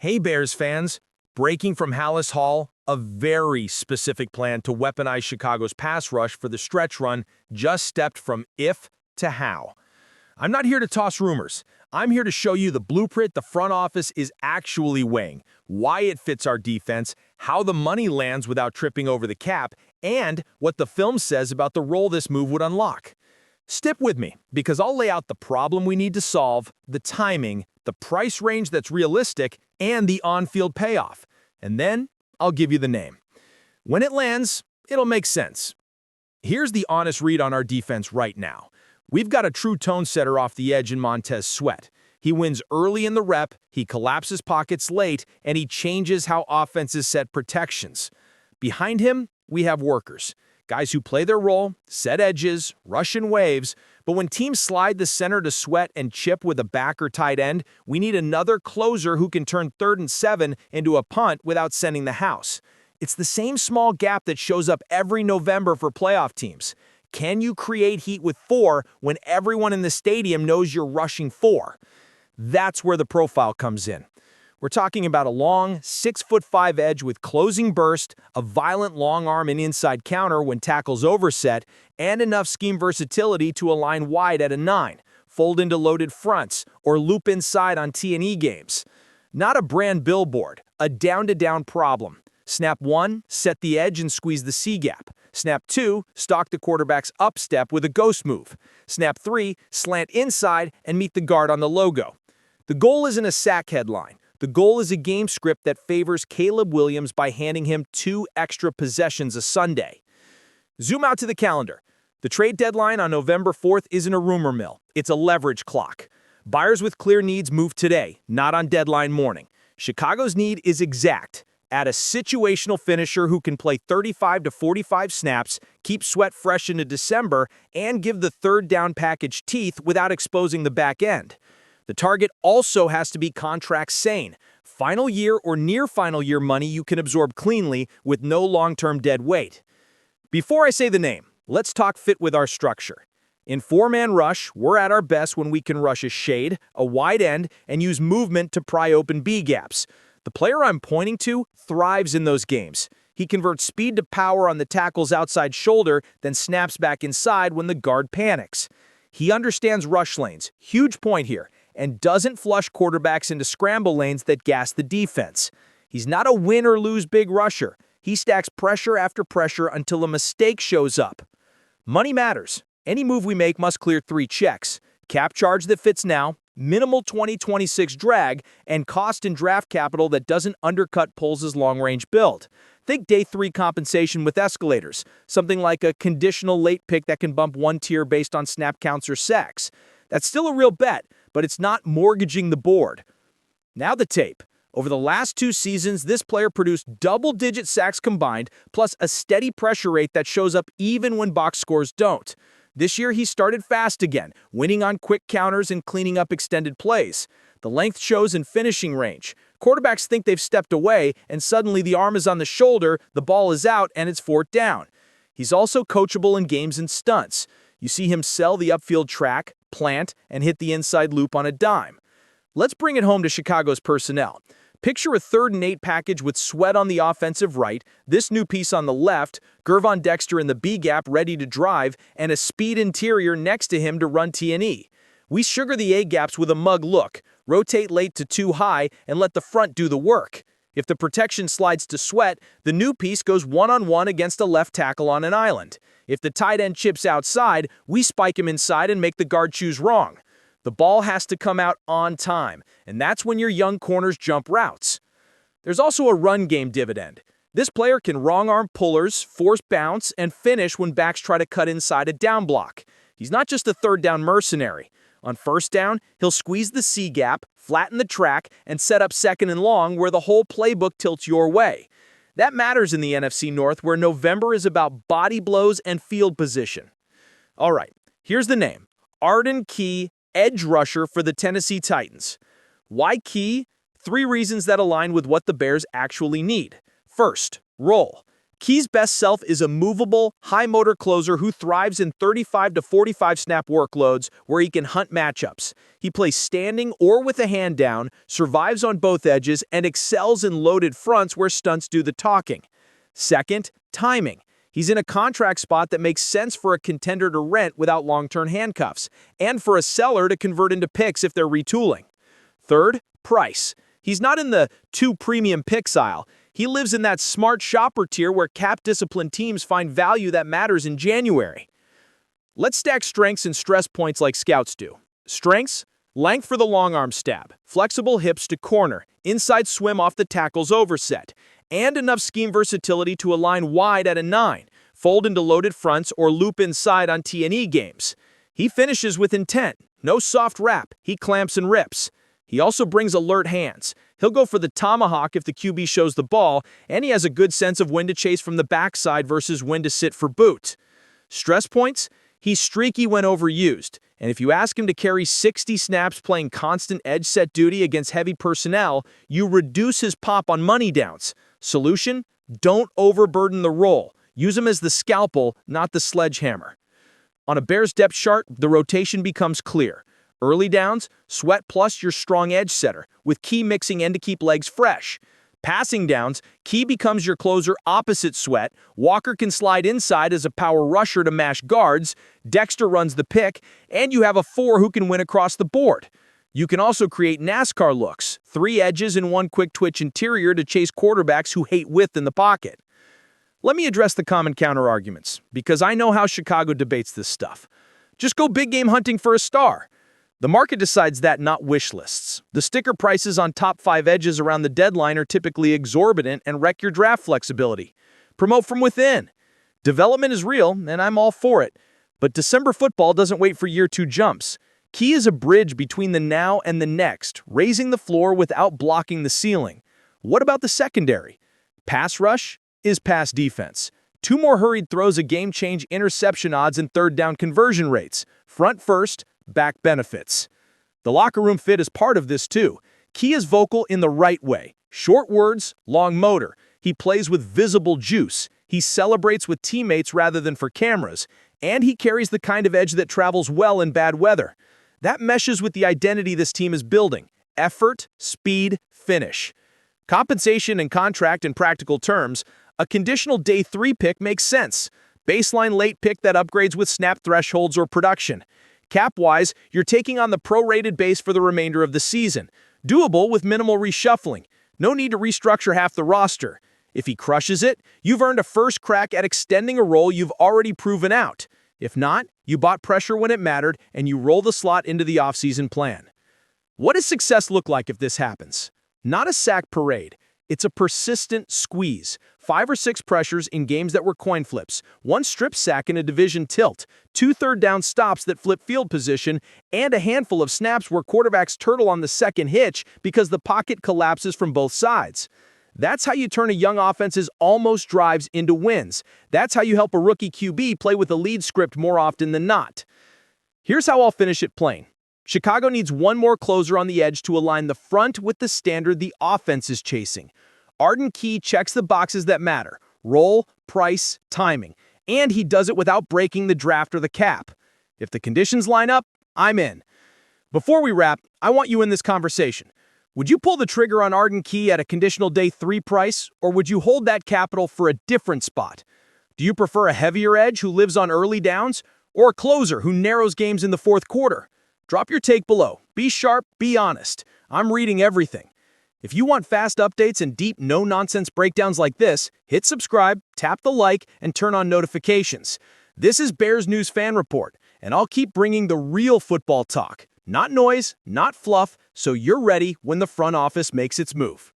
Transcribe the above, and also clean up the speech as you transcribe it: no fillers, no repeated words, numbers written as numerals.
Hey Bears fans, breaking from Hallis Hall, a very specific plan to weaponize Chicago's pass rush for the stretch run just stepped from if to how. I'm not here to toss rumors. I'm here to show you the blueprint the front office is actually weighing, why it fits our defense, how the money lands without tripping over the cap, and what the film says about the role this move would unlock. Stick with me, because I'll lay out the problem we need to solve, the timing, the price range that's realistic, and the on-field payoff. And then, I'll give you the name. When it lands, it'll make sense. Here's the honest read on our defense right now. We've got a true tone setter off the edge in Montez Sweat. He wins early in the rep, he collapses pockets late, and he changes how offenses set protections. Behind him, we have workers. Guys who play their role, set edges, rush in waves, but when teams slide the center to Sweat and chip with a back or tight end, we need another closer who can turn 3rd and 7 into a punt without sending the house. It's the same small gap that shows up every November for playoff teams. Can you create heat with 4 when everyone in the stadium knows you're rushing 4? That's where the profile comes in. We're talking about a long, 6'5" edge with closing burst, a violent long arm and inside counter when tackles overset, and enough scheme versatility to align wide at a 9, fold into loaded fronts, or loop inside on T&E games. Not a brand billboard, a down-to-down problem. Snap 1, set the edge and squeeze the C-gap. Snap 2, stalk the quarterback's up step with a ghost move. Snap 3, slant inside and meet the guard on the logo. The goal isn't a sack headline. The goal is a game script that favors Caleb Williams by handing him 2 extra possessions a Sunday. Zoom out to the calendar. The trade deadline on November 4th isn't a rumor mill. It's a leverage clock. Buyers with clear needs move today, not on deadline morning. Chicago's need is exact. Add a situational finisher who can play 35 to 45 snaps, keep Sweat fresh into December, and give the third down package teeth without exposing the back end. The target also has to be contract sane. Final year or near final year money you can absorb cleanly with no long-term dead weight. Before I say the name, let's talk fit with our structure. In 4-man rush, we're at our best when we can rush a shade, a wide end, and use movement to pry open B gaps. The player I'm pointing to thrives in those games. He converts speed to power on the tackle's outside shoulder, then snaps back inside when the guard panics. He understands rush lanes, huge point here, and doesn't flush quarterbacks into scramble lanes that gas the defense. He's not a win or lose big rusher. He stacks pressure after pressure until a mistake shows up. Money matters. Any move we make must clear 3 checks. Cap charge that fits now, minimal 2026 drag, and cost and draft capital that doesn't undercut Poles' long-range build. Think day 3 compensation with escalators, something like a conditional late pick that can bump 1 tier based on snap counts or sacks. That's still a real bet, but it's not mortgaging the board. Now the tape. Over the last 2 seasons, this player produced double-digit sacks combined, plus a steady pressure rate that shows up even when box scores don't. This year, he started fast again, winning on quick counters and cleaning up extended plays. The length shows in finishing range. Quarterbacks think they've stepped away, and suddenly the arm is on the shoulder, the ball is out, and it's 4th down. He's also coachable in games and stunts. You see him sell the upfield track, plant, and hit the inside loop on a dime. Let's bring it home to Chicago's personnel. Picture a 3rd and 8 package with Sweat on the offensive right, this new piece on the left, Gervon Dexter in the B-gap ready to drive, and a speed interior next to him to run T&E. We sugar the A-gaps with a mug look, rotate late to 2 high, and let the front do the work. If the protection slides to Sweat, the new piece goes one-on-one against a left tackle on an island. If the tight end chips outside, we spike him inside and make the guard choose wrong. The ball has to come out on time, and that's when your young corners jump routes. There's also a run game dividend. This player can wrong-arm pullers, force bounce, and finish when backs try to cut inside a down block. He's not just a 3rd down mercenary. On 1st down, he'll squeeze the C-gap, flatten the track, and set up 2nd and long where the whole playbook tilts your way. That matters in the NFC North, where November is about body blows and field position. All right, here's the name. Arden Key, edge rusher for the Tennessee Titans. Why Key? 3 reasons that align with what the Bears actually need. First, role. Key's best self is a movable, high-motor closer who thrives in 35 to 45 snap workloads where he can hunt matchups. He plays standing or with a hand down, survives on both edges, and excels in loaded fronts where stunts do the talking. Second, timing. He's in a contract spot that makes sense for a contender to rent without long-term handcuffs, and for a seller to convert into picks if they're retooling. Third, price. He's not in the too premium picks aisle. He lives in that smart shopper tier where cap-disciplined teams find value that matters in January. Let's stack strengths and stress points like scouts do. Strengths: length for the long arm stab, flexible hips to corner, inside swim off the tackle's overset, and enough scheme versatility to align wide at a 9, fold into loaded fronts, or loop inside on T&E games. He finishes with intent. No soft wrap. He clamps and rips. He also brings alert hands. He'll go for the tomahawk if the QB shows the ball, and he has a good sense of when to chase from the backside versus when to sit for boot. Stress points: he's streaky when overused, and if you ask him to carry 60 snaps playing constant edge set duty against heavy personnel, you reduce his pop on money downs. Solution: don't overburden the role. Use him as the scalpel, not the sledgehammer. On a Bears depth chart, the rotation becomes clear. Early downs, Sweat plus your strong edge setter, with Key mixing in to keep legs fresh. Passing downs, Key becomes your closer opposite Sweat, Walker can slide inside as a power rusher to mash guards, Dexter runs the pick, and you have a 4 who can win across the board. You can also create NASCAR looks, 3 edges and 1 quick twitch interior to chase quarterbacks who hate width in the pocket. Let me address the common counter-arguments, because I know how Chicago debates this stuff. Just go big game hunting for a star. The market decides that, not wish lists. The sticker prices on top 5 edges around the deadline are typically exorbitant and wreck your draft flexibility. Promote from within. Development is real, and I'm all for it. But December football doesn't wait for year 2 jumps. Key is a bridge between the now and the next, raising the floor without blocking the ceiling. What about the secondary? Pass rush is pass defense. 2 more hurried throws a game-change interception odds and third down conversion rates. Front first, back benefits. The locker room fit is part of this too. Key is vocal in the right way. Short words, long motor. He plays with visible juice. He celebrates with teammates rather than for cameras. And he carries the kind of edge that travels well in bad weather. That meshes with the identity this team is building. Effort, speed, finish. Compensation and contract in practical terms, a conditional day 3 pick makes sense. Baseline late pick that upgrades with snap thresholds or production. Cap-wise, you're taking on the prorated base for the remainder of the season. Doable with minimal reshuffling. No need to restructure half the roster. If he crushes it, you've earned a first crack at extending a role you've already proven out. If not, you bought pressure when it mattered, and you roll the slot into the offseason plan. What does success look like if this happens? Not a sack parade. It's a persistent squeeze. 5 or 6 pressures in games that were coin flips, 1 strip sack in a division tilt, 2 third down stops that flip field position, and a handful of snaps where quarterbacks turtle on the second hitch because the pocket collapses from both sides. That's how you turn a young offense's almost drives into wins. That's how you help a rookie QB play with a lead script more often than not. Here's how I'll finish it plain. Chicago needs 1 more closer on the edge to align the front with the standard the offense is chasing. Arden Key checks the boxes that matter: role, price, timing. And he does it without breaking the draft or the cap. If the conditions line up, I'm in. Before we wrap, I want you in this conversation. Would you pull the trigger on Arden Key at a conditional day 3 price, or would you hold that capital for a different spot? Do you prefer a heavier edge who lives on early downs, or a closer who narrows games in the 4th quarter? Drop your take below. Be sharp, be honest. I'm reading everything. If you want fast updates and deep, no-nonsense breakdowns like this, hit subscribe, tap the like, and turn on notifications. This is Bears News Fan Report, and I'll keep bringing the real football talk. Not noise, not fluff, so you're ready when the front office makes its move.